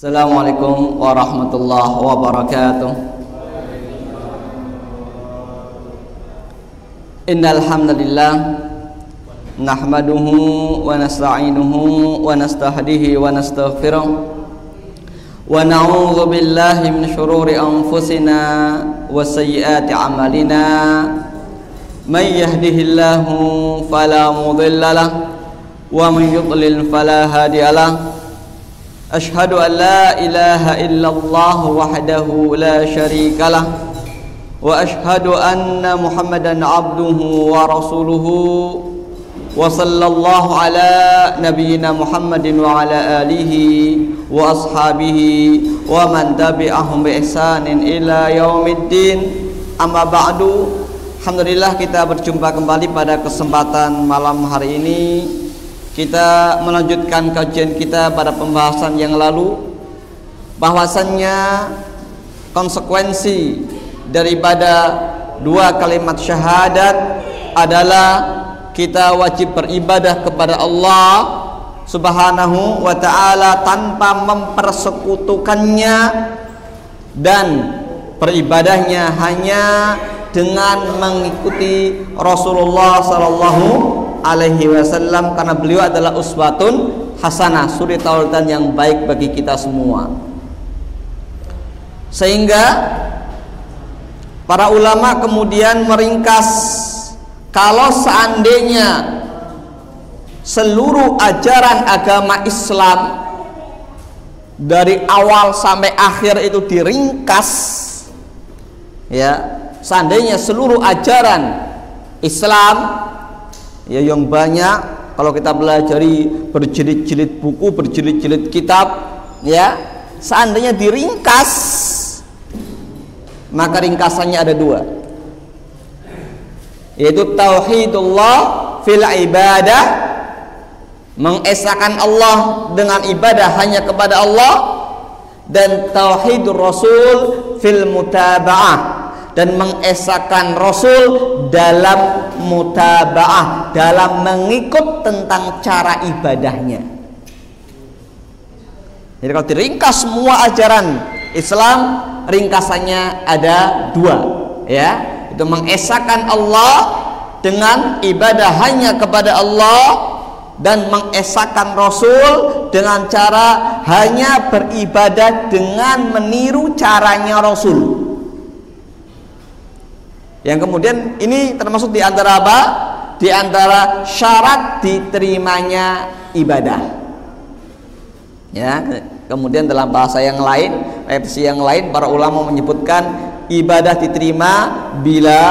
Assalamualaikum warahmatullahi wabarakatuh. Innal hamdalillah nahmaduhu wa nasta'inuhu wa nastahdihi wa nastaghfiruh wa na'udzu billahi min shururi anfusina wa sayyiati a'malina. May yahdihillahu fala mudilla lahu wa man yudlil fala hadiyalah. Ashhadu an la ilaha illallah wahdahu la syarika lah wa ashhadu anna Muhammadan abduhu wa rasuluhu wa sallallahu ala nabiyyina Muhammadin wa ala alihi wa ashabihi wa man tabi'ahum bi ihsanin ila yaumiddin. Amma ba'du. Alhamdulillah, kita berjumpa kembali pada kesempatan malam hari ini. Kita melanjutkan kajian kita pada pembahasan yang lalu, bahwasannya konsekuensi daripada dua kalimat syahadat adalah kita wajib beribadah kepada Allah Subhanahu wa ta'ala tanpa mempersekutukannya, dan beribadahnya hanya dengan mengikuti Rasulullah sallallahu alaihi wasallam, karena beliau adalah uswatun hasanah, suri tauladan yang baik bagi kita semua. Sehingga para ulama kemudian meringkas, kalau seandainya seluruh ajaran agama Islam dari awal sampai akhir itu diringkas, ya, seandainya seluruh ajaran Islam, ya, yang banyak, kalau kita pelajari berjilid-jilid buku, berjilid-jilid kitab, ya, seandainya diringkas, maka ringkasannya ada dua, yaitu tauhidullah fil ibadah, mengesahkan Allah dengan ibadah hanya kepada Allah, dan tauhidur rasul fil mutaba'ah, dan mengesahkan Rasul dalam mutaba'ah, dalam mengikut tentang cara ibadahnya. Jadi kalau diringkas semua ajaran Islam, ringkasannya ada dua, ya, itu mengesahkan Allah dengan ibadah hanya kepada Allah, dan mengesahkan Rasul dengan cara hanya beribadah dengan meniru caranya Rasul. Yang kemudian ini termasuk di antara apa? Di antara syarat diterimanya ibadah. Ya, kemudian dalam bahasa yang lain, versi yang lain, para ulama menyebutkan ibadah diterima bila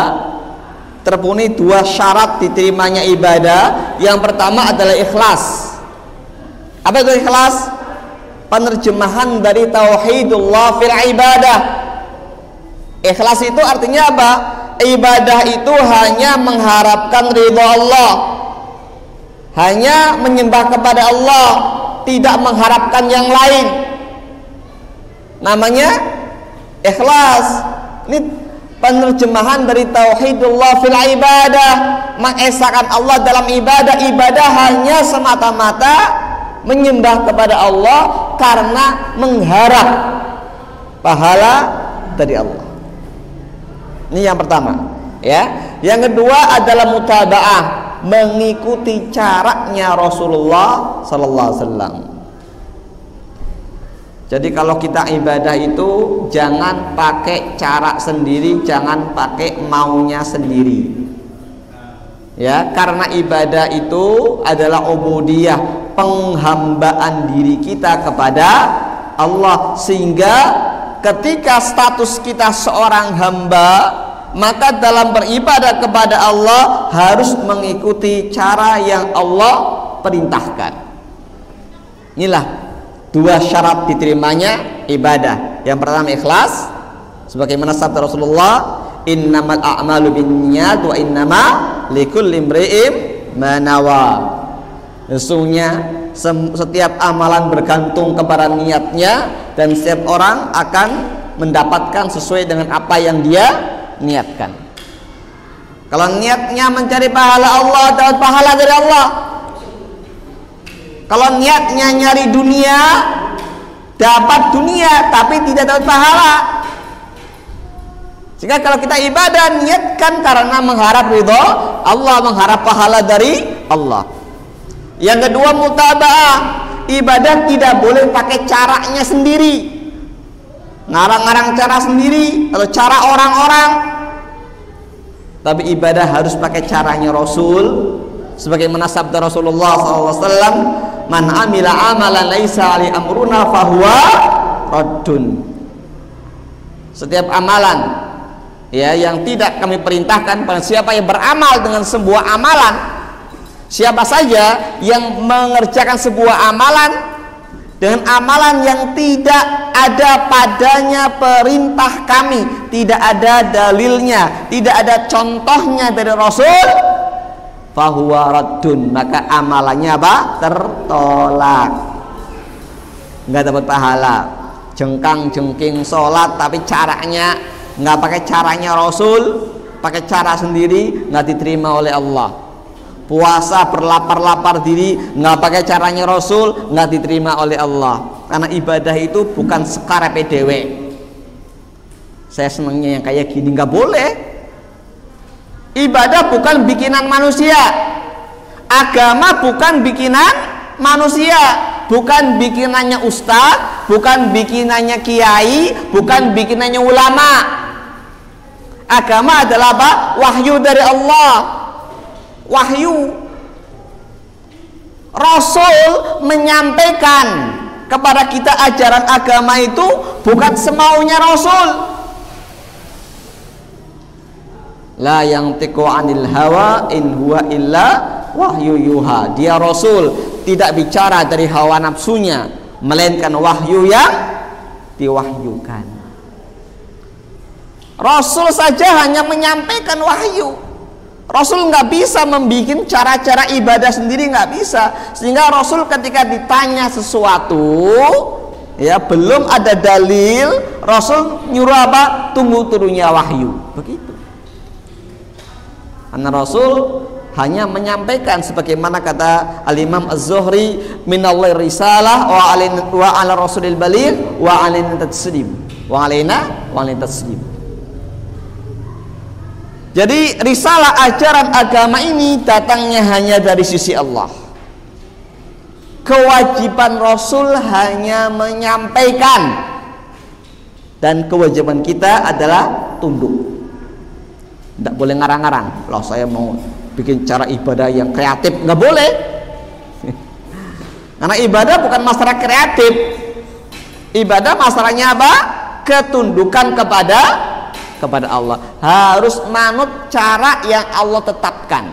terpenuhi dua syarat diterimanya ibadah. Yang pertama adalah ikhlas. Apa itu ikhlas? Penerjemahan dari tauhidullah fil ibadah. Ikhlas itu artinya apa? Ibadah itu hanya mengharapkan ridha Allah, hanya menyembah kepada Allah, tidak mengharapkan yang lain. Namanya ikhlas. Ini penerjemahan dari tauhidullah fil ibadah, mengesahkan Allah dalam ibadah. Ibadah hanya semata-mata menyembah kepada Allah karena mengharap pahala dari Allah. Ini yang pertama, ya. Yang kedua adalah mutaba'ah, mengikuti caranya Rasulullah sallallahu alaihi wasallam. Jadi kalau kita ibadah itu jangan pakai cara sendiri, jangan pakai maunya sendiri. Ya, karena ibadah itu adalah ubudiyah, penghambaan diri kita kepada Allah, sehingga ketika status kita seorang hamba, maka dalam beribadah kepada Allah harus mengikuti cara yang Allah perintahkan. Inilah dua syarat diterimanya ibadah. Yang pertama ikhlas, sebagaimana sabda Rasulullah, innamal a'malu binniyat wa innama likulli imri'in ma nawa. Sesungguhnya setiap amalan bergantung kepada niatnya, dan setiap orang akan mendapatkan sesuai dengan apa yang dia niatkan. Kalau niatnya mencari pahala Allah, dapat pahala dari Allah. Kalau niatnya nyari dunia, dapat dunia tapi tidak dapat pahala. Jika kalau kita ibadah niatkan karena mengharap ridho Allah, mengharap pahala dari Allah. Yang kedua, mutaba'ah. Ibadah tidak boleh pakai caranya sendiri, ngarang-ngarang cara sendiri atau cara orang-orang, tapi ibadah harus pakai caranya Rasul. Sebagaimana sabda Rasulullah SAW, man amila amalan laisa ali amruna fahuwa raddun. Setiap amalan ya yang tidak kami perintahkan, pada siapa yang beramal dengan sebuah amalan, siapa saja yang mengerjakan sebuah amalan dengan amalan yang tidak ada padanya perintah kami, tidak ada dalilnya, tidak ada contohnya dari Rasul, fahuwa raddun, maka amalannya apa? Tertolak, nggak dapat pahala. Jengkang-jengking sholat tapi caranya nggak pakai caranya Rasul, pakai cara sendiri, nggak diterima oleh Allah. Puasa berlapar-lapar diri, nggak pakai caranya Rasul, nggak diterima oleh Allah. Karena ibadah itu bukan sekarepe dewe. Saya senangnya yang kayak gini, nggak boleh. Ibadah bukan bikinan manusia, agama bukan bikinan manusia, bukan bikinannya ustadz, bukan bikinannya kiai, bukan bikinannya ulama. Agama adalah apa? Wahyu dari Allah. Wahyu. Rasul menyampaikan kepada kita ajaran agama itu bukan semaunya Rasul. La yantiqu anil hawa in huwa illa wahyu yuha. Dia Rasul tidak bicara dari hawa nafsunya, melainkan wahyu yang diwahyukan. Rasul saja hanya menyampaikan wahyu. Rasul nggak bisa membuat cara-cara ibadah sendiri, nggak bisa. Sehingga Rasul ketika ditanya sesuatu, ya belum ada dalil, Rasul nyuruh apa? Tunggu turunnya wahyu. Begitu. Karena Rasul hanya menyampaikan sebagaimana kata Al-Imam Az-Zuhri, minallahi risalah wa ala rasulil baligh wa alaina taslim. Wa alaina taslim. Jadi risalah ajaran agama ini datangnya hanya dari sisi Allah. Kewajiban Rasul hanya menyampaikan, dan kewajiban kita adalah tunduk. Tidak boleh ngarang-ngarang. Loh, saya mau bikin cara ibadah yang kreatif, nggak boleh. Karena ibadah bukan masalah kreatif. Ibadah masalahnya apa? Ketundukan kepada Allah. Harus manut cara yang Allah tetapkan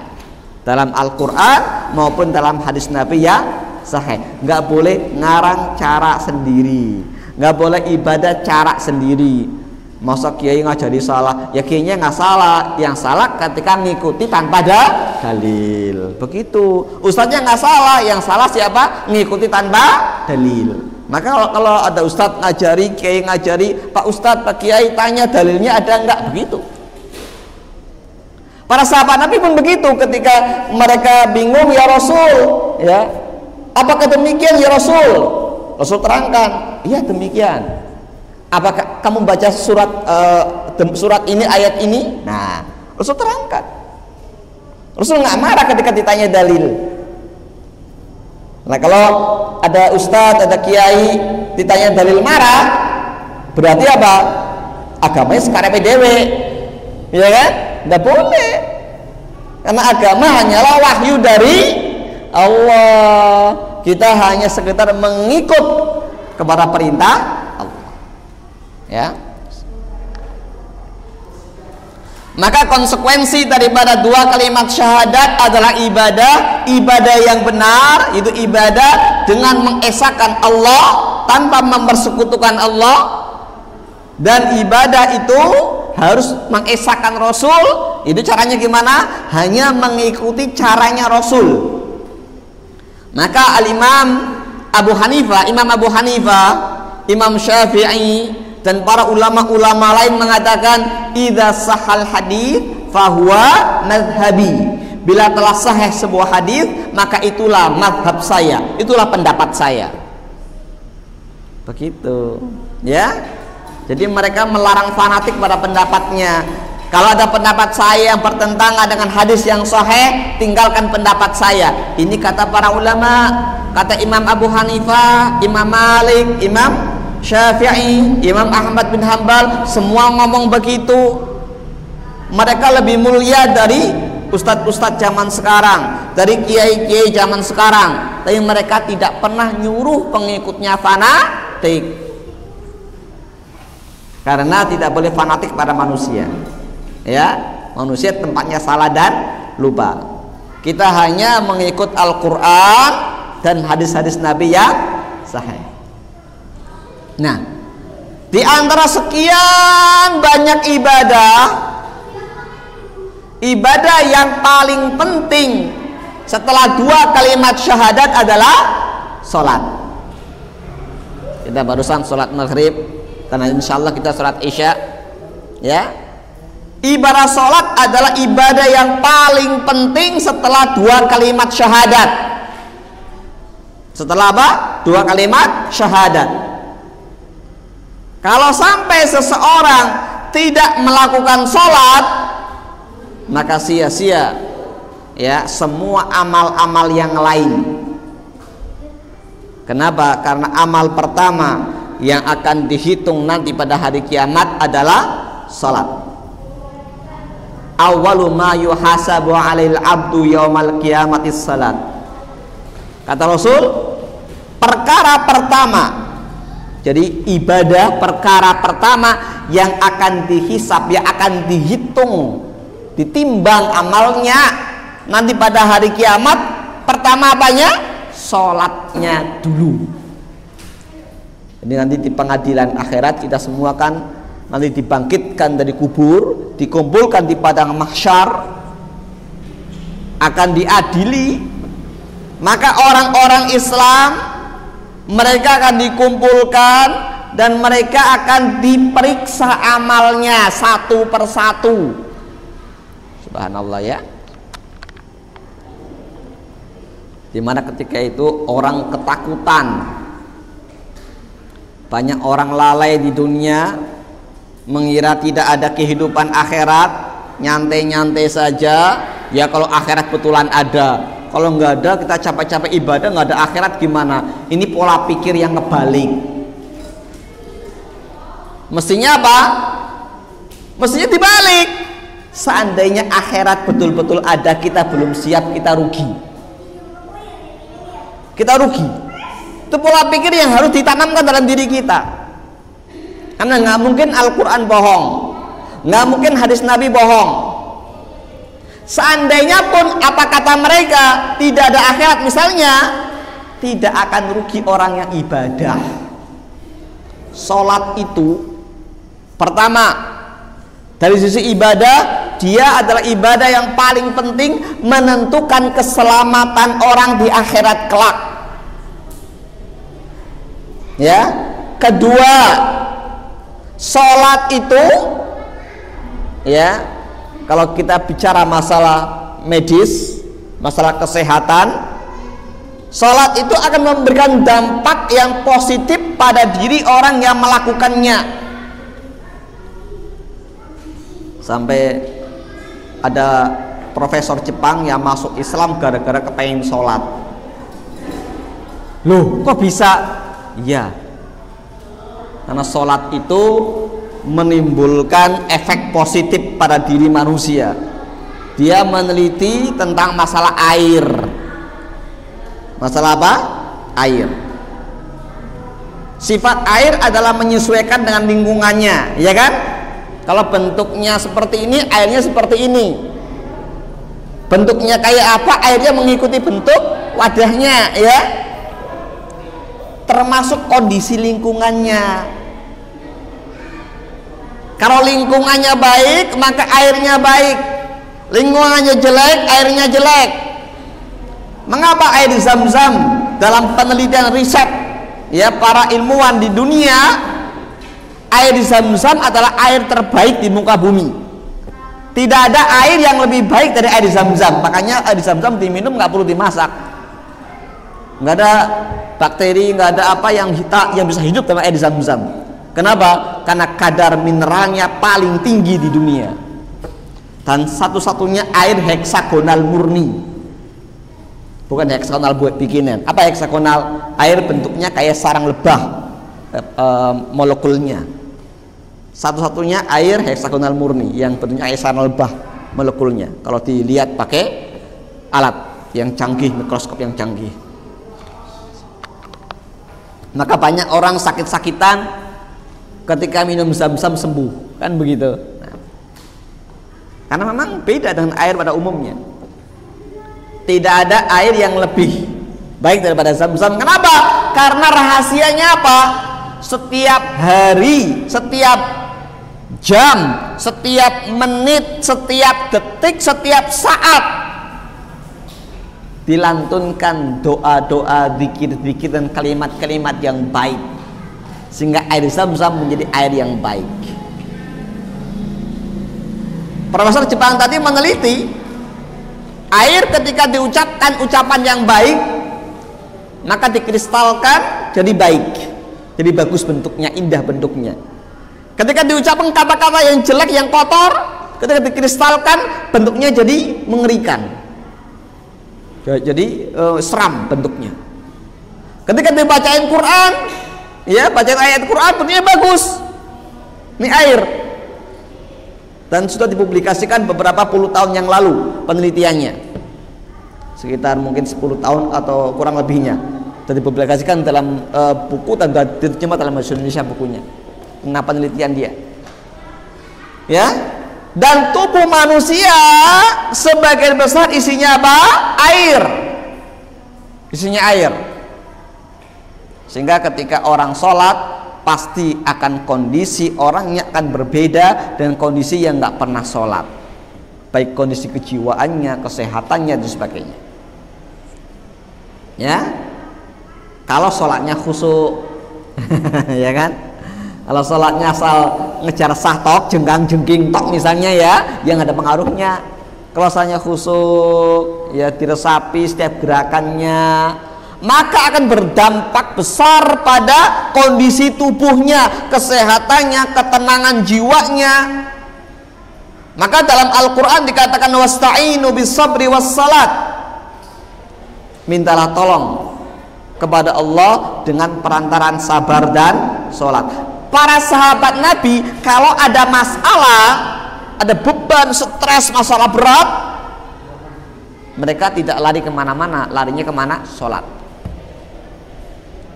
dalam Al-Quran maupun dalam hadis Nabi yang sahih. Nggak boleh ngarang cara sendiri, nggak boleh ibadah cara sendiri. Masa kiai ngajari salah? Ya kiainya nggak salah, yang salah ketika ngikuti tanpa ada dalil. Begitu. Ustadznya nggak salah, yang salah siapa? Ngikuti tanpa dalil. Maka kalau ada ustadz ngajari, kiai ngajari, Pak Ustadz, Pak Kiai tanya dalilnya ada enggak? Begitu. Para sahabat Nabi pun begitu ketika mereka bingung, ya Rasul, ya, apakah demikian ya Rasul? Rasul terangkan, iya demikian. Apakah kamu baca surat ini, ayat ini? Nah, Rasul terangkan. Rasul nggak marah ketika ditanya dalil. Nah, kalau ada ustadz, ada kiai ditanya dalil marah, berarti apa? Agamanya sekarepe dewe, ya kan? Nggak boleh. Karena agama hanyalah wahyu dari Allah. Kita hanya sekedar mengikut kepada perintah Allah. Ya. Maka konsekuensi daripada dua kalimat syahadat adalah ibadah yang benar, itu ibadah dengan mengesahkan Allah tanpa mempersekutukan Allah, dan ibadah itu harus mengesahkan Rasul. Itu caranya gimana? Hanya mengikuti caranya Rasul. Maka Imam Abu Hanifah, Imam Syafi'i, dan para ulama-ulama lain mengatakan idza sahal hadits fahuwa madhhabi. Bila telah sahih sebuah hadis, maka itulah madhab saya, itulah pendapat saya. Begitu, ya. Jadi mereka melarang fanatik pada pendapatnya. Kalau ada pendapat saya yang bertentangan dengan hadis yang sahih, tinggalkan pendapat saya. Ini kata para ulama, kata Imam Abu Hanifah, Imam Malik, Imam Syafi'i, Imam Ahmad bin Hanbal, semua ngomong begitu. Mereka lebih mulia dari ustadz-ustadz zaman sekarang, dari kiai-kiai zaman sekarang. Tapi mereka tidak pernah nyuruh pengikutnya fanatik. Karena tidak boleh fanatik pada manusia. Ya, manusia tempatnya salah dan lupa. Kita hanya mengikut Al-Quran dan hadis-hadis Nabi yang sahih. Nah, di antara sekian banyak ibadah yang paling penting setelah 2 kalimat syahadat adalah sholat. Kita barusan sholat maghrib, karena insya Allah kita sholat isya, ya. Ibadah sholat adalah ibadah yang paling penting setelah 2 kalimat syahadat. Setelah apa? 2 kalimat syahadat. Kalau sampai seseorang tidak melakukan sholat, maka sia-sia, ya, semua amal-amal yang lain. Kenapa? Karena amal pertama yang akan dihitung nanti pada hari kiamat adalah salat. Awwalu ma yuhasabu 'alail 'abdu yaumal qiyamati salat. Kata Rasul, perkara pertama, jadi ibadah perkara pertama yang akan dihisab, yang akan dihitung, ditimbang amalnya nanti pada hari kiamat, pertama apanya? Salatnya dulu. Jadi nanti di pengadilan akhirat kita semua kan nanti dibangkitkan dari kubur, dikumpulkan di padang mahsyar, akan diadili. Maka orang-orang Islam mereka akan dikumpulkan dan mereka akan diperiksa amalnya satu persatu. Subhanallah, ya. Dimana ketika itu orang ketakutan. Banyak orang lalai di dunia, mengira tidak ada kehidupan akhirat, nyantai-nyantai saja. Ya kalau akhirat betulan ada, kalau nggak ada kita capek-capek ibadah, nggak ada akhirat gimana? Ini pola pikir yang kebalik. Mestinya apa? Mestinya dibalik. Seandainya akhirat betul-betul ada, kita belum siap, kita rugi. Kita rugi. Itu pola pikir yang harus ditanamkan dalam diri kita. Karena nggak mungkin Al-Quran bohong, nggak mungkin hadis Nabi bohong. Seandainya pun apa kata mereka tidak ada akhirat misalnya, tidak akan rugi orang yang ibadah. Sholat itu pertama, dari sisi ibadah, dia adalah ibadah yang paling penting, menentukan keselamatan orang di akhirat kelak. Ya, kedua, sholat itu, ya, kalau kita bicara masalah medis, masalah kesehatan, sholat itu akan memberikan dampak yang positif pada diri orang yang melakukannya. Sampai ada profesor Jepang yang masuk Islam gara-gara kepengen sholat. Loh, kok bisa? Iya, karena sholat itu menimbulkan efek positif pada diri manusia. Dia meneliti tentang masalah air. Masalah apa? Air. Sifat air adalah menyesuaikan dengan lingkungannya, ya kan? Kalau bentuknya seperti ini, airnya seperti ini. Bentuknya kayak apa, airnya mengikuti bentuk wadahnya, ya. Termasuk kondisi lingkungannya. Kalau lingkungannya baik, maka airnya baik. Lingkungannya jelek, airnya jelek. Mengapa air Zam-Zam dalam penelitian riset, ya, para ilmuwan di dunia, air Zam-Zam adalah air terbaik di muka bumi. Tidak ada air yang lebih baik dari air Zam-Zam. Makanya air Zam-Zam diminum nggak perlu dimasak. nggak ada bakteri, nggak ada apa yang bisa hidup dalam air Zam-Zam. Kenapa? Karena kadar mineralnya paling tinggi di dunia, dan satu-satunya air heksagonal murni, bukan heksagonal buat bikinan. Apa heksagonal? Air bentuknya kayak sarang lebah, molekulnya. Satu-satunya air heksagonal murni yang bentuknya kayak sarang lebah, molekulnya. Kalau dilihat pakai alat yang canggih, mikroskop yang canggih. Maka banyak orang sakit-sakitan ketika minum Zam-Zam sembuh, kan begitu. Nah, karena memang beda dengan air pada umumnya. Tidak ada air yang lebih baik daripada Zam-Zam. Kenapa? Karena rahasianya apa? Setiap hari, setiap jam, setiap menit, setiap detik, setiap saat dilantunkan doa-doa, zikir-zikir dan kalimat-kalimat yang baik, sehingga air Zam-Zam menjadi air yang baik. Profesor Jepang tadi meneliti air ketika diucapkan ucapan yang baik, maka dikristalkan jadi baik, jadi bagus bentuknya, indah bentuknya. Ketika diucapkan kata-kata yang jelek, yang kotor, ketika dikristalkan bentuknya jadi mengerikan, jadi seram bentuknya. Ketika dibacain Quran, ya, bacaan ayat Quran bentuknya bagus, ini air. Dan sudah dipublikasikan beberapa puluh tahun yang lalu penelitiannya, sekitar mungkin 10 tahun atau kurang lebihnya, dan dipublikasikan dalam buku dan diterjemah dalam bahasa Indonesia bukunya. Nah, penelitian dia, ya. Dan tubuh manusia sebagian besar isinya apa? Air, isinya air. Sehingga ketika orang sholat, pasti akan kondisi orangnya akan berbeda dengan kondisi yang nggak pernah sholat, baik kondisi kejiwaannya, kesehatannya dan sebagainya. Ya, kalau sholatnya khusyuk, ya kan? Kalau sholatnya asal ngejar sahtok, jenggang-jengking tok misalnya, ya, yang ada pengaruhnya. Kalau sholatnya khusyuk, ya, diresapi setiap gerakannya, maka akan berdampak besar pada kondisi tubuhnya, kesehatannya, ketenangan jiwanya. Maka dalam Al-Quran dikatakan wasta'inu bis-sabri was-salat, mintalah tolong kepada Allah dengan perantaran sabar dan sholat. Para sahabat Nabi kalau ada masalah, ada beban, stres, masalah berat, mereka tidak lari kemana-mana, larinya kemana? Sholat.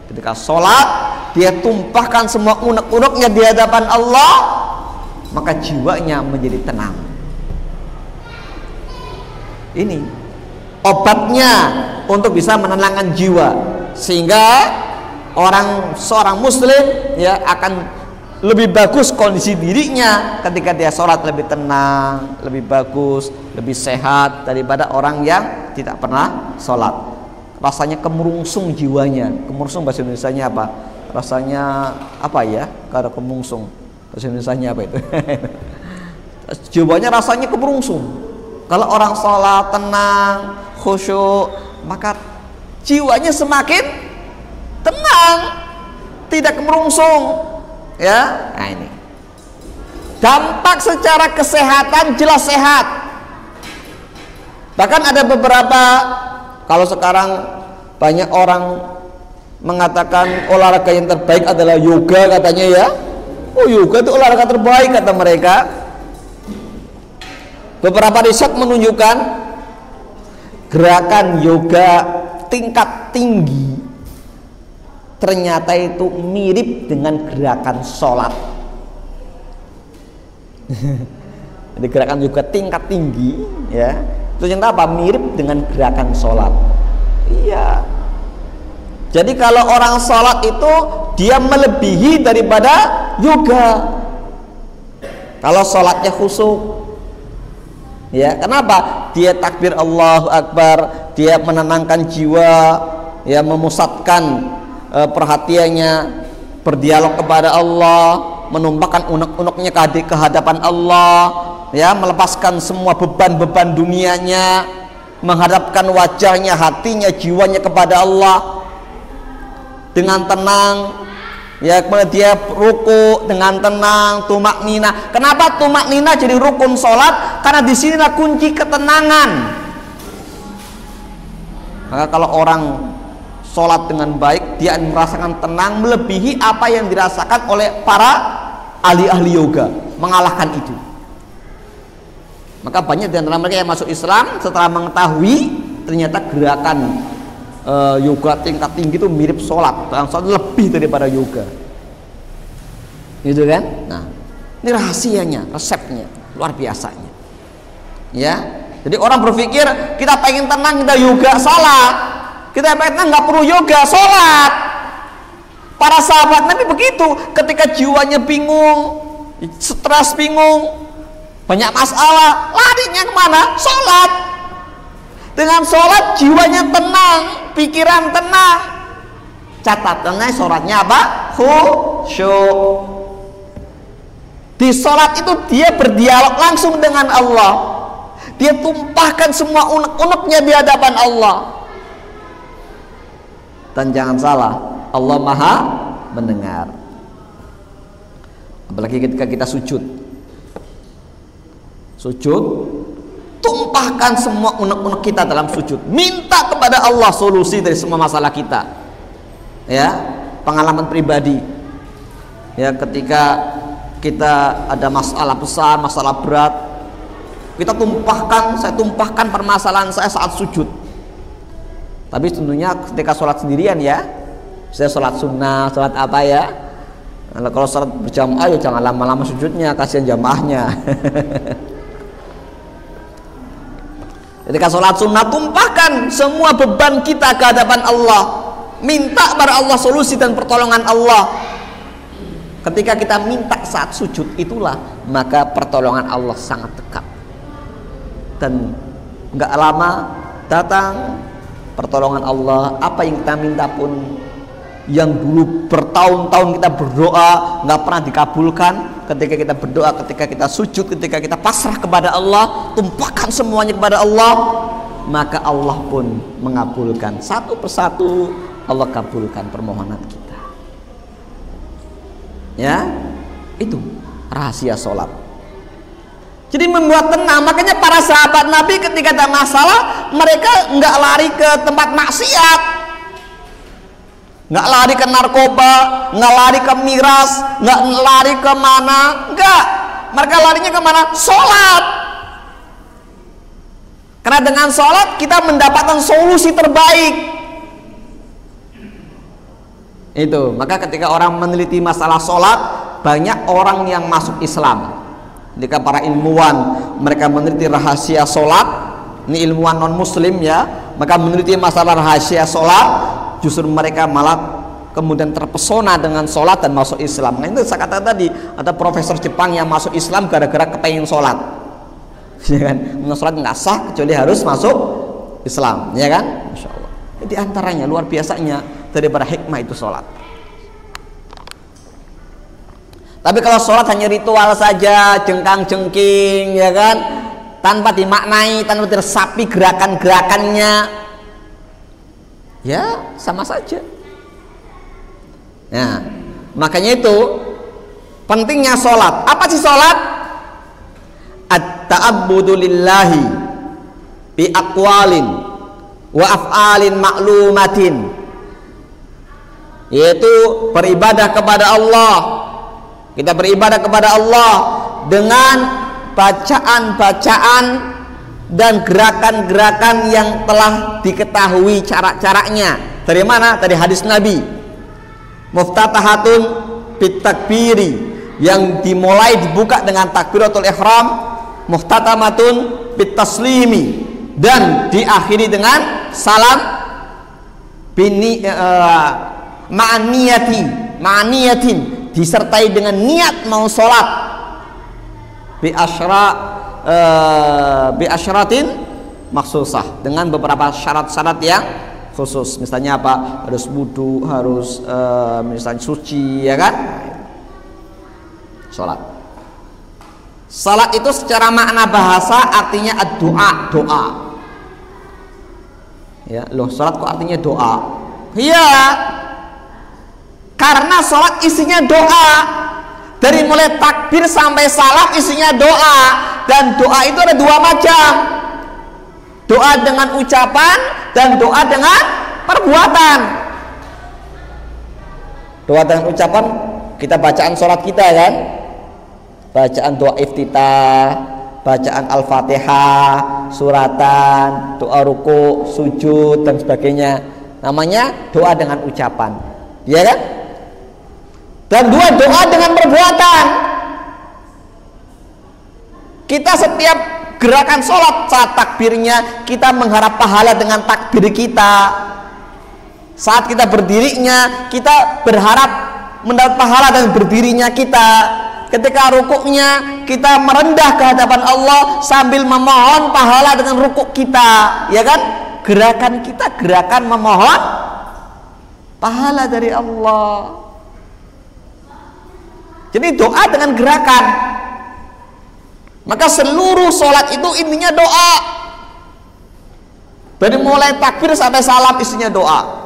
Ketika sholat, dia tumpahkan semua unek-uneknya di hadapan Allah, maka jiwanya menjadi tenang. Ini obatnya untuk bisa menenangkan jiwa, sehingga seorang muslim, ya, akan lebih bagus kondisi dirinya ketika dia sholat, lebih tenang, lebih bagus, lebih sehat daripada orang yang tidak pernah sholat. Rasanya kemerungsung jiwanya. Kemerungsung bahasa Indonesianya apa? Rasanya apa ya? Kalau kemerungsung bahasa Indonesianya apa itu? Jiwanya rasanya kemerungsung. Kalau orang sholat tenang, khusyuk, maka jiwanya semakin tenang, tidak kemerungsung, ya. Nah, ini dampak secara kesehatan jelas sehat. Bahkan ada beberapa, kalau sekarang banyak orang mengatakan olahraga yang terbaik adalah yoga katanya, ya. Oh, yoga itu olahraga terbaik kata mereka. Beberapa riset menunjukkan gerakan yoga tingkat tinggi ternyata itu mirip dengan gerakan sholat. Jadi gerakan yoga tingkat tinggi, ya, itu ternyata apa? Mirip dengan gerakan sholat. Iya. Jadi kalau orang sholat itu dia melebihi daripada yoga. Kalau sholatnya khusyuk, ya, kenapa? Dia takbir Allahu Akbar, dia menenangkan jiwa, ya, memusatkan perhatiannya, berdialog kepada Allah, menumpahkan unek-uneknya ke hadapan Allah, ya, melepaskan semua beban-beban dunianya, menghadapkan wajahnya, hatinya, jiwanya kepada Allah. dengan tenang, ya, kemudian dia ruku dengan tenang, tumak nina. Kenapa tumak nina jadi rukun sholat? Karena di sinilah kunci ketenangan. Maka kalau orang sholat dengan baik, dia merasakan tenang melebihi apa yang dirasakan oleh para ahli-ahli yoga, mengalahkan itu. Maka banyak di antara mereka yang masuk Islam setelah mengetahui ternyata gerakan yoga tingkat tinggi itu mirip sholat, sholat lebih daripada yoga, gitu kan? Nah, ini rahasianya, resepnya, luar biasanya, ya. Jadi orang berpikir kita pengen tenang kita yoga sholat, kita pengen tenang nggak perlu yoga sholat. Para sahabat Nabi begitu, ketika jiwanya bingung, stres, bingung, banyak masalah, larinya kemana? Sholat. Dengan sholat jiwanya tenang, pikiran tenang. Catatannya sholatnya apa? Khusyuk. Di sholat itu dia berdialog langsung dengan Allah. Dia tumpahkan semua unek-uneknya di hadapan Allah. Dan jangan salah, Allah Maha mendengar. Apalagi ketika kita sujud, tumpahkan semua unek-unek kita dalam sujud, minta kepada Allah solusi dari semua masalah kita, ya. Pengalaman pribadi, ya, ketika kita ada masalah besar, masalah berat, saya tumpahkan permasalahan saya saat sujud. Tapi tentunya ketika sholat sendirian, ya, saya sholat sunnah, sholat apa, ya. Kalau sholat berjamaah, ya jangan lama-lama sujudnya, kasihan jamaahnya. Ketika sholat sunnah, tumpahkan semua beban kita ke hadapan Allah, minta pada Allah solusi dan pertolongan Allah. Ketika kita minta saat sujud, itulah maka pertolongan Allah sangat dekat, dan nggak lama datang pertolongan Allah. Apa yang kita minta pun, yang dulu bertahun-tahun kita berdoa nggak pernah dikabulkan, ketika kita berdoa, ketika kita sujud, ketika kita pasrah kepada Allah, tumpahkan semuanya kepada Allah, maka Allah pun mengabulkan. Satu persatu Allah kabulkan permohonan kita, ya. Itu rahasia sholat. Jadi membuat tenang. Makanya para sahabat Nabi ketika ada masalah, mereka nggak lari ke tempat maksiat, nggak lari ke narkoba, nggak lari ke miras, nggak lari ke mana, nggak. Mereka larinya kemana? Sholat. Karena dengan sholat kita mendapatkan solusi terbaik. Itu. Maka ketika orang meneliti masalah sholat, banyak orang yang masuk Islam. Ketika para ilmuwan mereka meneliti rahasia sholat, ini ilmuwan non muslim, ya, maka meneliti masalah rahasia sholat, justru mereka malah kemudian terpesona dengan sholat dan masuk Islam. Nah, itu saya kata tadi, ada profesor Jepang yang masuk Islam gara-gara kepengen sholat, ya kan? Sholat nggak sah kecuali harus masuk Islam, ya kan? Masya Allah. Di antaranya luar biasanya daripada hikmah itu sholat. Tapi kalau sholat hanya ritual saja, jengkang-jengking, ya kan, tanpa dimaknai, tanpa diresapi gerakan-gerakannya, ya sama saja. Nah, makanya itu pentingnya sholat. Apa sih sholat? At-ta'abbudu lillahi bi aqwalin wa af'alin ma'lumatin, yaitu beribadah kepada Allah. Kita beribadah kepada Allah dengan bacaan-bacaan dan gerakan-gerakan yang telah diketahui cara-caranya. Dari mana? Dari hadis Nabi. Muftatahatun bitakbiri, yang dimulai dibuka dengan takbiratul ihram. Muftatamatun bitaslimi, dan diakhiri dengan salam bini ma'aniyatin, disertai dengan niat mau sholat, bi asyratin maksusah, dengan beberapa syarat-syarat yang khusus. Misalnya apa? Harus wudu, harus misalnya suci, ya kan? Sholat. Salat itu secara makna bahasa artinya ad-doa, doa. Ya, loh, salat kok artinya doa? Iya. Karena sholat isinya doa. Dari mulai takbir sampai salam isinya doa. Dan doa itu ada dua macam. Doa dengan ucapan dan doa dengan perbuatan. Doa dengan ucapan, kita bacaan sholat kita kan, bacaan doa iftitah, bacaan al-fatihah, suratan, doa ruku, sujud dan sebagainya, namanya doa dengan ucapan, ya kan? Dan dua, doa dengan perbuatan. Kita setiap gerakan sholat, saat takbirnya kita mengharap pahala dengan takbir kita. Saat kita berdirinya kita berharap mendapat pahala dengan berdirinya kita. Ketika rukuknya kita merendah ke hadapan Allah sambil memohon pahala dengan rukuk kita, ya kan? Gerakan kita gerakan memohon pahala dari Allah. Jadi doa dengan gerakan. Maka seluruh sholat itu intinya doa. Dari mulai takbir sampai salam isinya doa.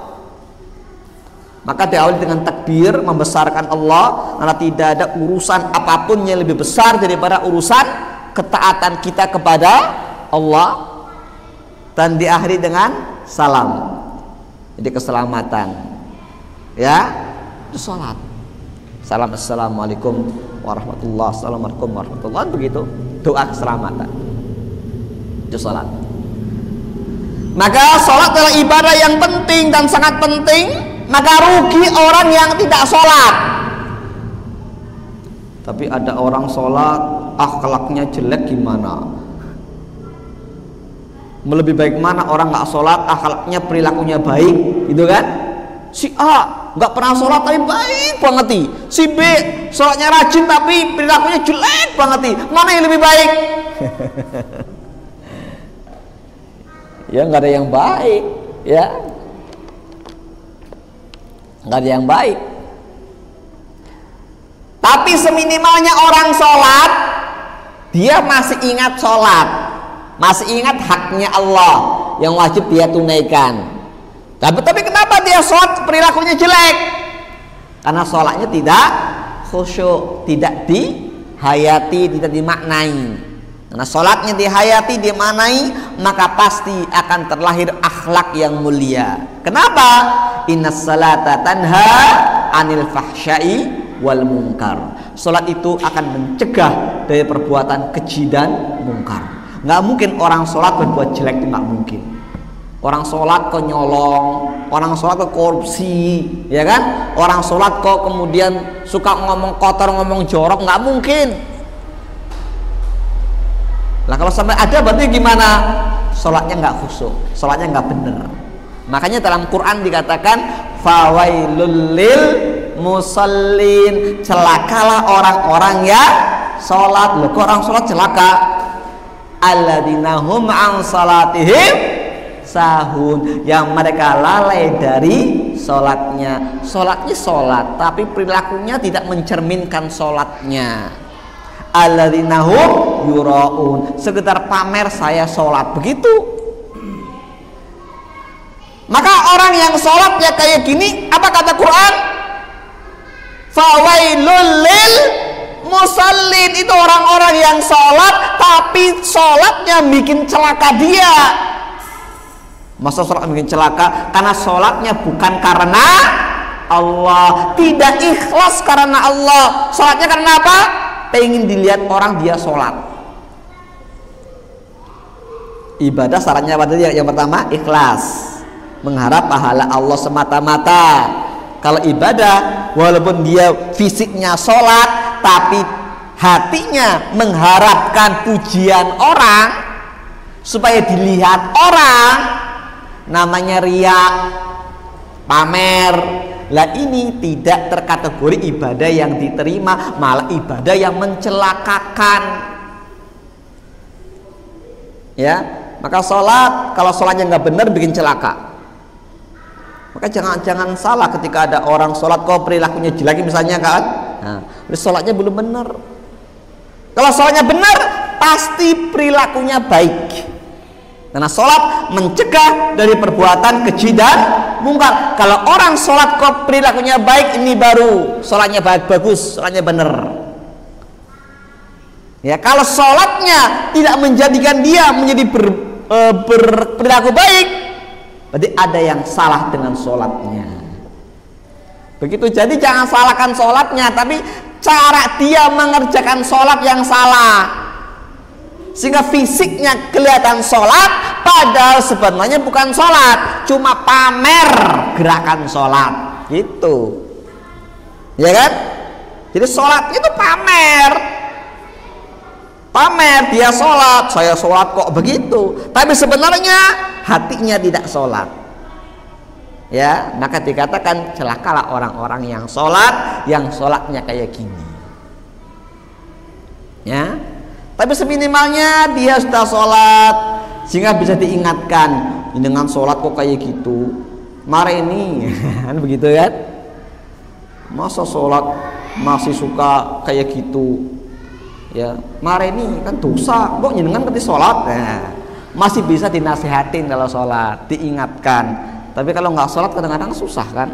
Maka diawali dengan takbir, membesarkan Allah, karena tidak ada urusan apapun yang lebih besar daripada urusan ketaatan kita kepada Allah. Dan diakhiri dengan salam. Jadi keselamatan. Ya, itu sholat. Salam, assalamualaikum warahmatullahi, assalamualaikum warahmatullahi, begitu doa keselamatan. Itu sholat. Maka sholat adalah ibadah yang penting dan sangat penting. Maka rugi orang yang tidak sholat. Tapi ada orang sholat akhlaknya jelek, gimana? Lebih baik mana orang nggak sholat akhlaknya perilakunya baik, gitu kan? Si A nggak pernah sholat tapi baik banget nih. Si B sholatnya rajin tapi perilakunya jelek banget nih. Mana yang lebih baik? Ya nggak ada yang baik, ya. Nggak ada yang baik. Tapi seminimalnya orang sholat, dia masih ingat sholat, masih ingat haknya Allah yang wajib dia tunaikan. Tapi kenapa dia sholat perilakunya jelek? Karena sholatnya tidak khusyuk, tidak dihayati, tidak dimaknai. Karena sholatnya dihayati, dimaknai, maka pasti akan terlahir akhlak yang mulia. Kenapa? Innas salata tanha anil fahsyai wal munkar. Sholat itu akan mencegah dari perbuatan keji dan mungkar. Nggak mungkin orang sholat berbuat jelek, itu nggak mungkin. Orang sholat kok nyolong, orang sholat kok korupsi, ya kan? Orang sholat kok kemudian suka ngomong kotor, ngomong jorok, nggak mungkin. Lah kalau sampai ada berarti gimana? Sholatnya nggak khusyuk, sholatnya nggak bener. Makanya dalam Quran dikatakan fawailul lil musallin, celakalah orang-orang yang sholat. Loh, kok orang sholat celaka? Alladzina hum an salatihim sahun, yang mereka lalai dari sholatnya. Sholatnya sholat, tapi perilakunya tidak mencerminkan sholatnya. Alladzina hum yuraun, sekedar pamer saya sholat, begitu. Maka orang yang sholatnya kayak gini, apa kata Quran? Fawailul lil musallin, itu orang-orang yang sholat tapi sholatnya bikin celaka dia. Masa sholat bikin celaka? Karena sholatnya bukan karena Allah, tidak ikhlas karena Allah. Sholatnya karena apa? Pengen dilihat orang dia sholat. Ibadah syaratnya apa tadi? Yang pertama ikhlas, mengharap pahala Allah semata-mata. Kalau ibadah, walaupun dia fisiknya sholat, tapi hatinya mengharapkan pujian orang supaya dilihat orang, namanya riya, pamer. Lah ini tidak terkategori ibadah yang diterima, malah ibadah yang mencelakakan. Ya, maka sholat, kalau sholatnya nggak benar bikin celaka. Maka jangan salah ketika ada orang sholat kok perilakunya jelek misalnya kan, nah, sholatnya belum benar. Kalau sholatnya benar, pasti perilakunya baik. Karena sholat mencegah dari perbuatan keji dan mungkar. Kalau orang sholat kok perilakunya baik, ini baru sholatnya bagus, sholatnya benar. Ya, kalau sholatnya tidak menjadikan dia menjadi berperilaku baik, berarti ada yang salah dengan sholatnya. Begitu. Jadi jangan salahkan sholatnya, tapi cara dia mengerjakan sholat yang salah, sehingga fisiknya kelihatan sholat, padahal sebenarnya bukan sholat, cuma pamer gerakan sholat, gitu, ya kan? Jadi sholat itu pamer dia sholat, saya sholat kok begitu, tapi sebenarnya hatinya tidak sholat. Ya, maka dikatakan celakalah orang-orang yang sholatnya kayak gini. Ya. Tapi seminimalnya dia sudah sholat, sehingga bisa diingatkan, dengan sholat kok kayak gitu, mari ini kan begitu kan? Masa sholat masih suka kayak gitu, ya mari ini kan dosa, kok jenengan ketika sholat, nah, masih bisa dinasihatin kalau sholat, diingatkan. Tapi kalau nggak sholat kadang-kadang susah kan,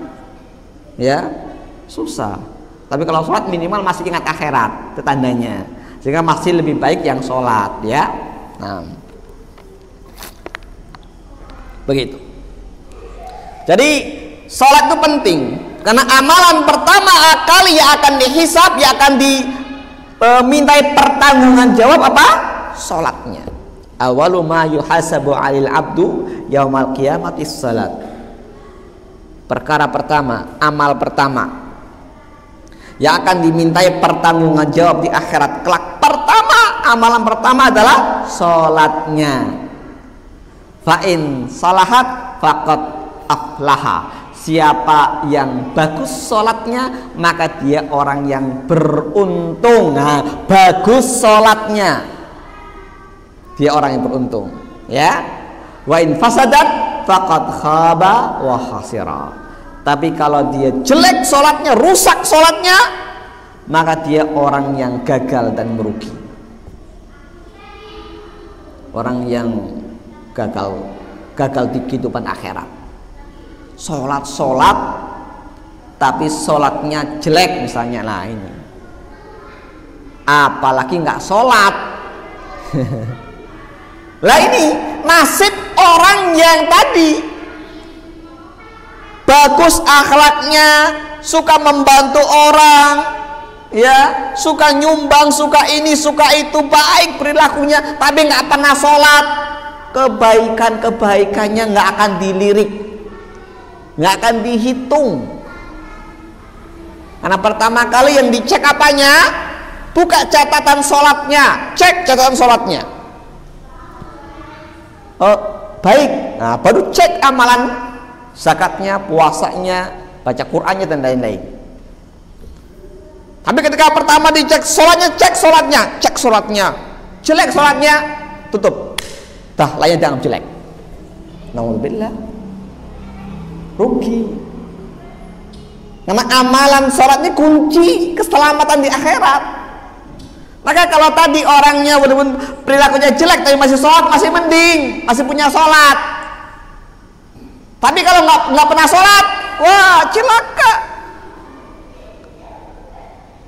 ya susah. Tapi kalau sholat minimal masih ingat akhirat, itu tandanya. Sehingga masih lebih baik yang sholat, ya. Nah, begitu. Jadi sholat itu penting, karena amalan pertama kali yang akan dihisab, yang akan dimintai pertanggungan jawab apa? Sholatnya. Awalu ma yuhasabu 'alil 'abdu yaumal qiyamati shalat. Perkara pertama, amal pertama yang akan dimintai pertanggungan jawab di akhirat kelak, amalan pertama adalah sholatnya. Fa'in salahat faqad aflaha. Siapa yang bagus sholatnya, maka dia orang yang beruntung. Nah, bagus sholatnya, dia orang yang beruntung, ya. Wa in fasadat faqad khaba wa khasira. Tapi kalau dia jelek sholatnya, rusak sholatnya, maka dia orang yang gagal dan merugi, orang yang gagal di kehidupan akhirat. Sholat tapi sholatnya jelek misalnya, nah ini, apalagi nggak sholat. Lah ini nasib orang yang tadi bagus akhlaknya, suka membantu orang, ya, suka nyumbang, suka ini, suka itu, baik perilakunya, tapi nggak pernah sholat. Kebaikannya nggak akan dilirik, nggak akan dihitung. Karena pertama kali yang dicek apanya? Buka catatan sholatnya, cek catatan sholatnya. Oh, baik. Nah, baru cek amalan zakatnya, puasanya, baca Qur'annya dan lain-lain. Tapi ketika pertama dicek sholatnya, cek sholatnya, jelek sholatnya, tutup. Dah, lainnya dianggap jelek. Nauzubillah, rugi. Karena amalan sholat ini kunci keselamatan di akhirat. Maka kalau tadi orangnya walaupun perilakunya jelek tapi masih sholat, masih mending, masih punya sholat. Tapi kalau nggak pernah sholat, wah celaka.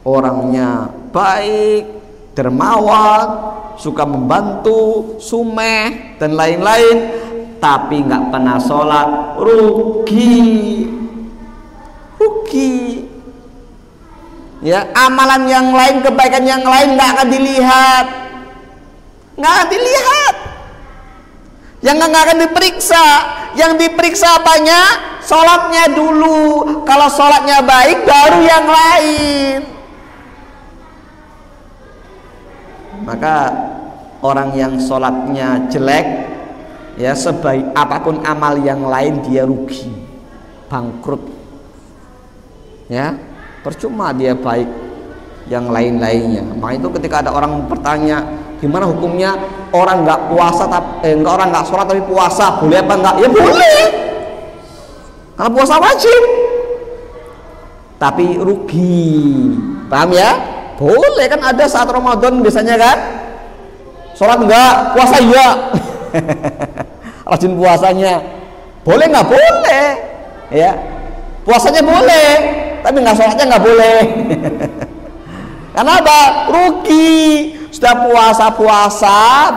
Orangnya baik, dermawan, suka membantu, sumeh dan lain-lain, tapi nggak pernah sholat, rugi. Ya, amalan yang lain, kebaikan yang lain nggak akan dilihat, yang nggak akan diperiksa. Yang diperiksa apanya? Sholatnya dulu. Kalau sholatnya baik, baru yang lain. Maka orang yang sholatnya jelek, ya, sebaik apapun amal yang lain dia rugi, bangkrut, ya, percuma dia baik yang lain-lainnya. Maka itu ketika ada orang bertanya, gimana hukumnya orang nggak puasa orang nggak sholat tapi puasa, boleh apa enggak? Ya boleh, karena puasa wajib, tapi rugi. Paham ya? Boleh kan, ada saat Ramadan biasanya kan, sholat enggak, puasa iya. Rajin puasanya, boleh nggak? Boleh, ya. Puasanya boleh, tapi nggak sholatnya nggak boleh. Karena apa? Rugi. Sudah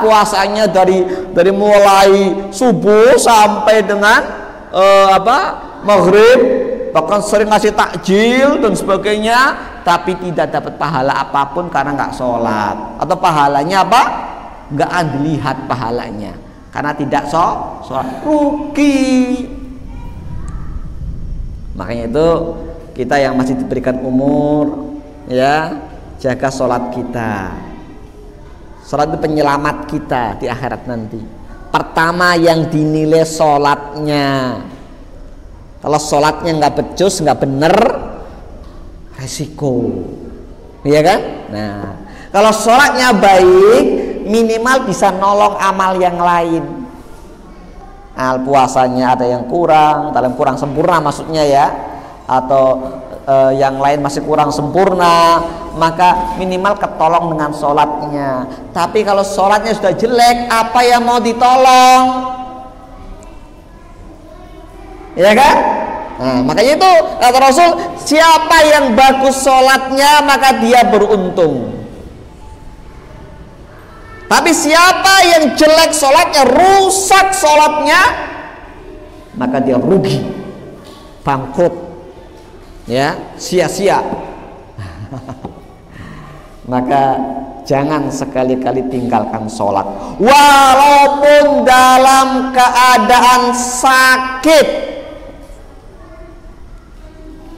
puasanya dari mulai subuh sampai dengan maghrib, bahkan sering ngasih takjil dan sebagainya, tapi tidak dapat pahala apapun karena nggak sholat. Atau pahalanya apa? Nggak dilihat pahalanya karena tidak sholat. Rugi. Makanya itu kita yang masih diberikan umur, ya, jaga sholat kita. Sholat itu penyelamat kita di akhirat nanti. Pertama yang dinilai sholatnya. Kalau sholatnya nggak becus, nggak bener, resiko, iya kan? Nah, kalau sholatnya baik, minimal bisa nolong amal yang lain. Puasanya ada yang kurang, dalam kurang sempurna maksudnya ya, atau yang lain masih kurang sempurna, maka minimal ketolong dengan sholatnya. Tapi kalau sholatnya sudah jelek, apa yang mau ditolong? Ya kan? Nah, makanya itu kata Rasul, siapa yang bagus sholatnya maka dia beruntung. Tapi siapa yang jelek sholatnya, rusak sholatnya, maka dia rugi, bangkrut, ya, sia-sia. Maka jangan sekali-kali tinggalkan sholat walaupun dalam keadaan sakit.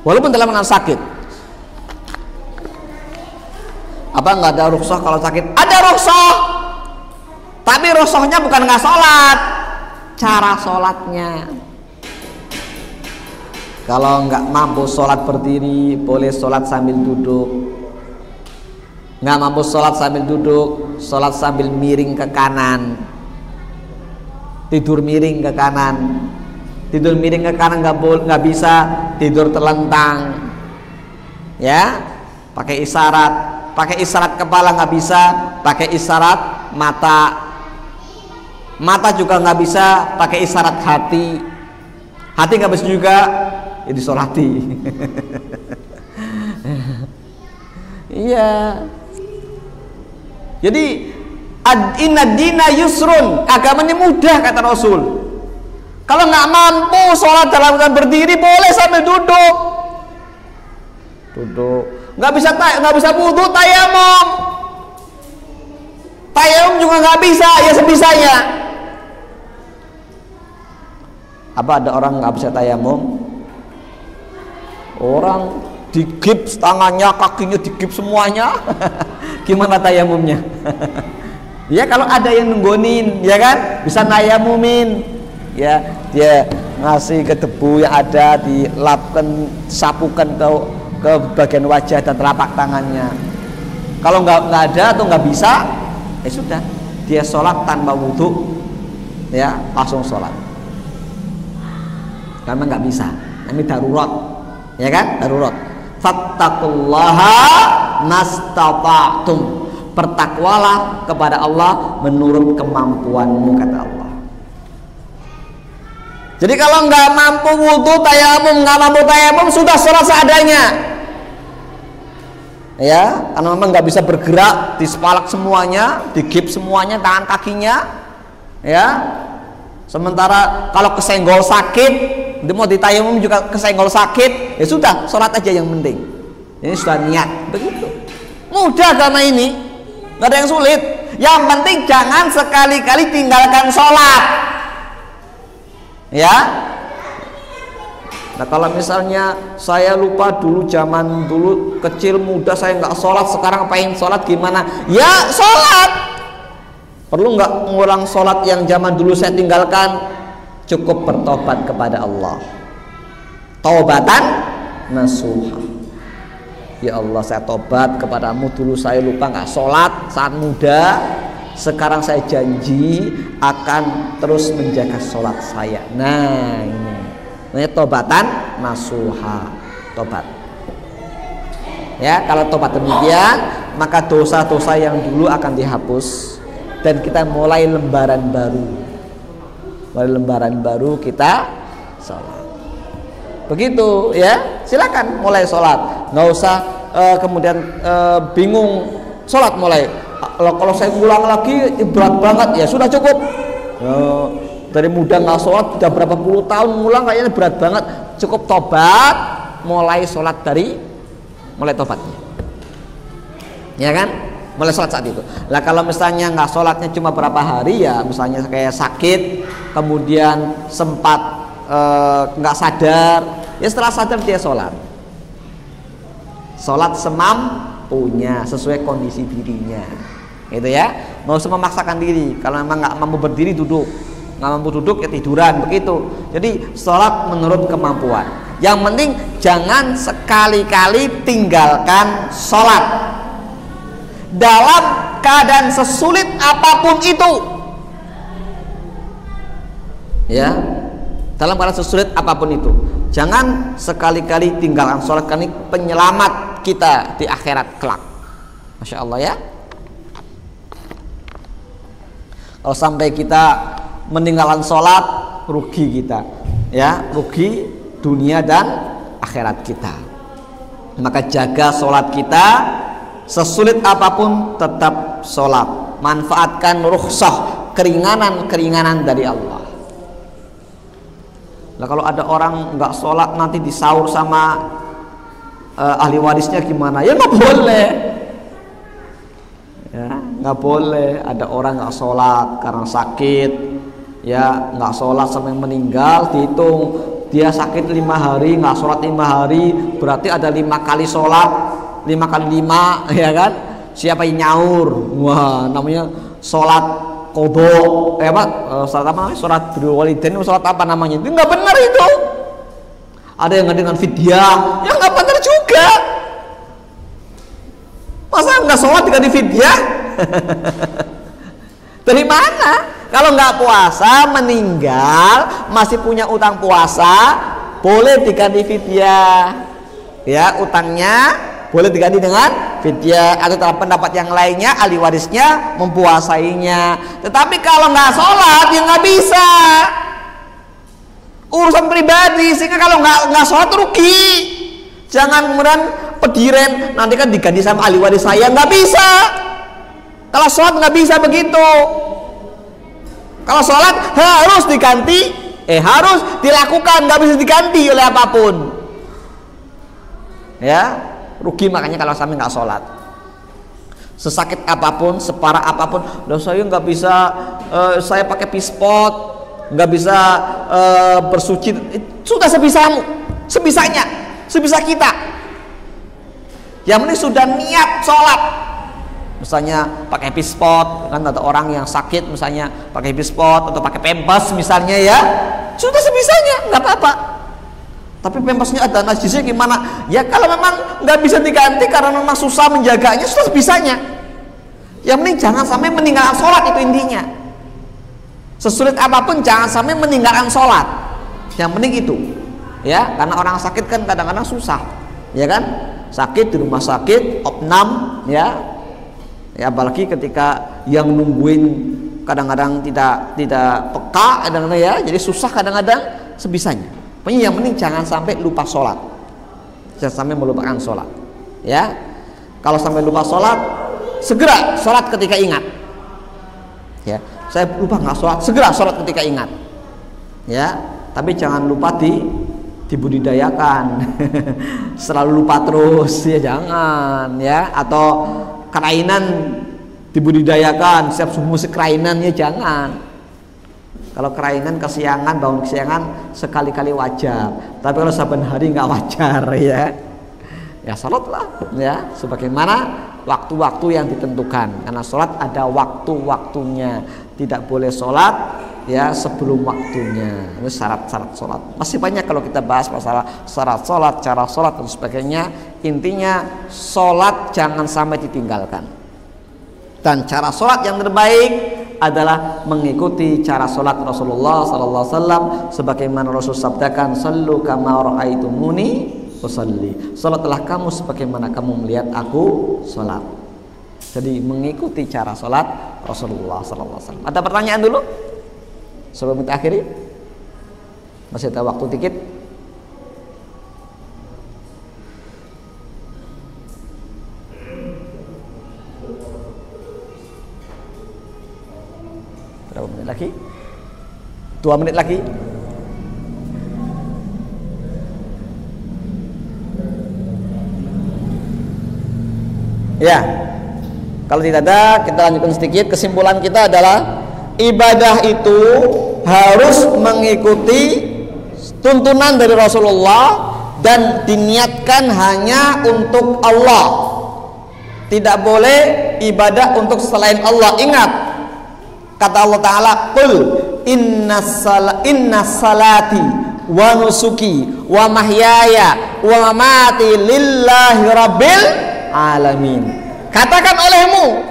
Walaupun dalam keadaan sakit. Apa nggak ada rukhsah kalau sakit? Ada rukhsah, tapi rukhsahnya bukan nggak sholat, cara sholatnya. Kalau nggak mampu sholat berdiri, boleh sholat sambil duduk. Nggak mampu sholat sambil duduk, sholat sambil miring ke kanan, tidur miring ke kanan. Tidur miring ke kanan nggak bisa, tidur terlentang, ya, pakai isyarat kepala nggak bisa, pakai isyarat mata juga nggak bisa, pakai isyarat hati nggak bisa juga, ya disolati. Iya. Jadi inna dina yusrun, agama ini mudah kata Rasul. Kalau nggak mampu sholat dalam keadaan berdiri, boleh sambil duduk. Nggak bisa wudu, tayamum juga nggak bisa, ya sebisanya. Apa ada orang nggak bisa tayamum? Orang digips tangannya, kakinya digips semuanya. Gimana tayamumnya? Ya kalau ada yang nunggonin, ya kan, bisa nayamumin, ya, dia ngasih ke debu yang ada, dilapkan, sapukan ke bagian wajah dan telapak tangannya. Kalau nggak ada atau nggak bisa, ya sudah, dia sholat tanpa wudhu, ya, langsung sholat. Karena nggak bisa, ini darurat, ya kan, darurat. Fattaqullaha mastata'tum, bertakwalah kepada Allah menurut kemampuanmu kata Allah. Jadi kalau nggak mampu wudu, tayamum, nggak mampu tayamum, sudah sholat seadanya, ya, karena memang nggak bisa bergerak, dispalak semuanya, digips semuanya tangan kakinya, ya. Sementara kalau kesenggol sakit, mau ditayamum juga kesenggol sakit, ya sudah, sholat aja yang penting. Ini sudah niat, begitu. Mudah agama ini, nggak ada yang sulit. Yang penting jangan sekali-kali tinggalkan sholat, ya. Nah kalau misalnya saya lupa dulu, zaman dulu kecil muda saya nggak sholat, sekarang pengen sholat gimana? Ya sholat. Perlu nggak ngulang sholat yang zaman dulu saya tinggalkan? Cukup bertobat kepada Allah, taubatan nasuha. Ya Allah, saya tobat kepadamu, dulu saya lupa nggak sholat saat muda, sekarang saya janji akan terus menjaga sholat saya. Nah ini namanya tobatan nasuha, tobat. Ya, kalau tobat demikian, maka dosa-dosa yang dulu akan dihapus dan kita mulai lembaran baru. Mulai lembaran baru kita sholat. begitu ya, silakan mulai sholat, nggak usah kemudian bingung sholat mulai. Kalau saya ulang lagi berat banget, ya sudah cukup. Dari muda nggak sholat sudah berapa puluh tahun ngulang kayaknya berat banget, cukup tobat, mulai sholat dari mulai tobatnya, ya kan, mulai sholat saat itu. Lah kalau misalnya nggak sholatnya cuma berapa hari, ya misalnya kayak sakit kemudian sempat nggak sadar, ya setelah sadar dia sholat semampunya sesuai kondisi dirinya, gitu ya. Nggak usah memaksakan diri. Kalau memang nggak mampu berdiri, duduk. Nggak mampu duduk, ya tiduran, begitu. Jadi sholat menurut kemampuan. Yang penting jangan sekali-kali tinggalkan sholat dalam keadaan sesulit apapun itu, ya, dalam keadaan sesulit apapun itu. Jangan sekali-kali tinggalkan sholat, karena ini penyelamat kita di akhirat kelak. Masya Allah ya. Kalau sampai kita meninggalkan sholat, rugi kita, ya, rugi dunia dan akhirat kita. Maka jaga sholat kita, sesulit apapun tetap sholat. Manfaatkan rukhsah, keringanan dari Allah. Nah, kalau ada orang nggak sholat nanti disaur sama ahli warisnya gimana? Ya nggak boleh, ya nggak boleh. Ada orang nggak sholat karena sakit, ya nggak sholat sampai meninggal, dihitung dia sakit 5 hari, nggak sholat 5 hari, berarti ada 5 kali sholat, 5 kali 5, ya kan? Siapa yang nyaur? Wah, namanya sholat kodok, sholat apa namanya? Sholat birrul walidain, sholat apa namanya? Itu nggak benar itu. Ada yang dengan fidyah, ya nggak benar juga. Masa nggak sholat diganti fidyah? Dari mana? Kalau nggak puasa, meninggal, masih punya utang puasa, boleh diganti fidyah. Ya, utangnya boleh diganti dengan fidyah, atau dalam pendapat yang lainnya ahli warisnya mempuasainya. Tetapi kalau nggak sholat, ya nggak bisa. Urusan pribadi, sehingga kalau nggak sholat rugi. Jangan kemudian pediren nanti kan diganti sama ahli waris saya, nggak bisa. Kalau sholat nggak bisa begitu. Kalau sholat harus diganti, harus dilakukan, nggak bisa diganti oleh apapun. Ya, rugi makanya kalau sampai nggak sholat. Sesakit apapun, separah apapun, loh saya nggak bisa, saya pakai pispot, nggak bisa bersuci. Sudah sebisamu, sebisanya, sebisa kita. Yang penting sudah niat sholat. Misalnya pakai pispot, kan ada orang yang sakit misalnya pakai pispot atau pakai pempes misalnya, ya sudah sebisanya, nggak apa-apa. Tapi pempesnya ada najisnya gimana? Ya kalau memang nggak bisa diganti karena memang susah menjaganya, sudah sebisanya. Yang penting jangan sampai meninggalkan sholat, itu intinya. Sesulit apapun jangan sampai meninggalkan sholat. Yang penting itu, ya, karena orang sakit kan kadang-kadang susah, ya kan? Sakit di rumah sakit, opnam, ya apalagi ketika yang nungguin kadang-kadang tidak peka kadang-kadang, ya, jadi susah kadang-kadang, sebisanya. Pokoknya yang penting jangan sampai lupa sholat, jangan sampai melupakan sholat, ya. Kalau sampai lupa sholat, segera sholat ketika ingat, ya. Saya lupa nggak sholat, segera sholat ketika ingat, ya. Tapi jangan lupa dibudidayakan selalu lupa terus, ya jangan, ya. Atau kerainan dibudidayakan, siap musik kerainan, ya jangan. Kalau kerainan kesiangan, bangun kesiangan sekali-kali wajar, tapi kalau saban hari nggak wajar, ya. Ya sholatlah, ya, sebagaimana waktu-waktu yang ditentukan, karena sholat ada waktu-waktunya. Tidak boleh sholat, ya, sebelum waktunya. Ini syarat-syarat sholat. Masih banyak kalau kita bahas masalah syarat sholat, cara sholat dan sebagainya. Intinya sholat jangan sampai ditinggalkan. Dan cara sholat yang terbaik adalah mengikuti cara sholat Rasulullah SAW, sebagaimana Rasul sabdakan, "Sallu kama ra'aitumuni usalli." Sholatlah kamu sebagaimana kamu melihat aku sholat. Jadi mengikuti cara sholat Rasulullah SAW. Ada pertanyaan dulu sebelum kita akhiri? Masih ada waktu dikit. 2 menit lagi. Ya, kalau tidak ada, kita lanjutkan sedikit. Kesimpulan kita adalah ibadah itu harus mengikuti tuntunan dari Rasulullah dan diniatkan hanya untuk Allah. Tidak boleh ibadah untuk selain Allah. Ingat, kata Allah Ta'ala, qul inna salati wa nusuki wa mahyaya wa mamati lillahi rabbil alamin. Katakan olehmu,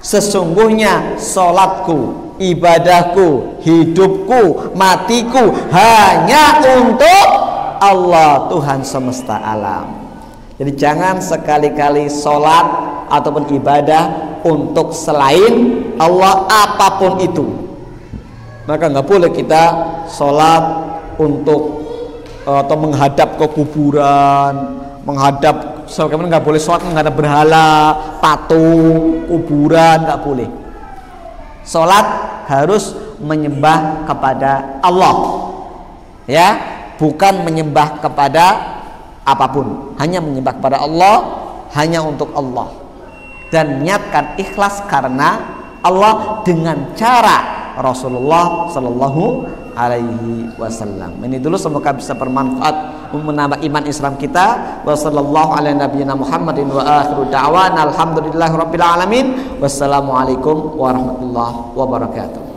sesungguhnya salatku, ibadahku, hidupku, matiku hanya untuk Allah, Tuhan semesta alam. Jadi jangan sekali-kali salat ataupun ibadah untuk selain Allah apapun itu. Maka nggak boleh kita salat untuk atau menghadap ke kuburan, menghadap, sebagaimana nggak boleh sholat menghadap berhala, patung, kuburan, nggak boleh. Sholat harus menyembah kepada Allah, ya, bukan menyembah kepada apapun, hanya menyembah kepada Allah, hanya untuk Allah, dan niatkan ikhlas karena Allah dengan cara Rasulullah Sallallahu Alaihi Wasallam. Ini dulu, semoga bisa bermanfaat, menambah iman Islam kita. Wassallallahu ala nabiyyina Muhammadin wa akhiru da'wana alhamdulillahi rabbil alamin. Wassalamualaikum warahmatullahi wabarakatuh.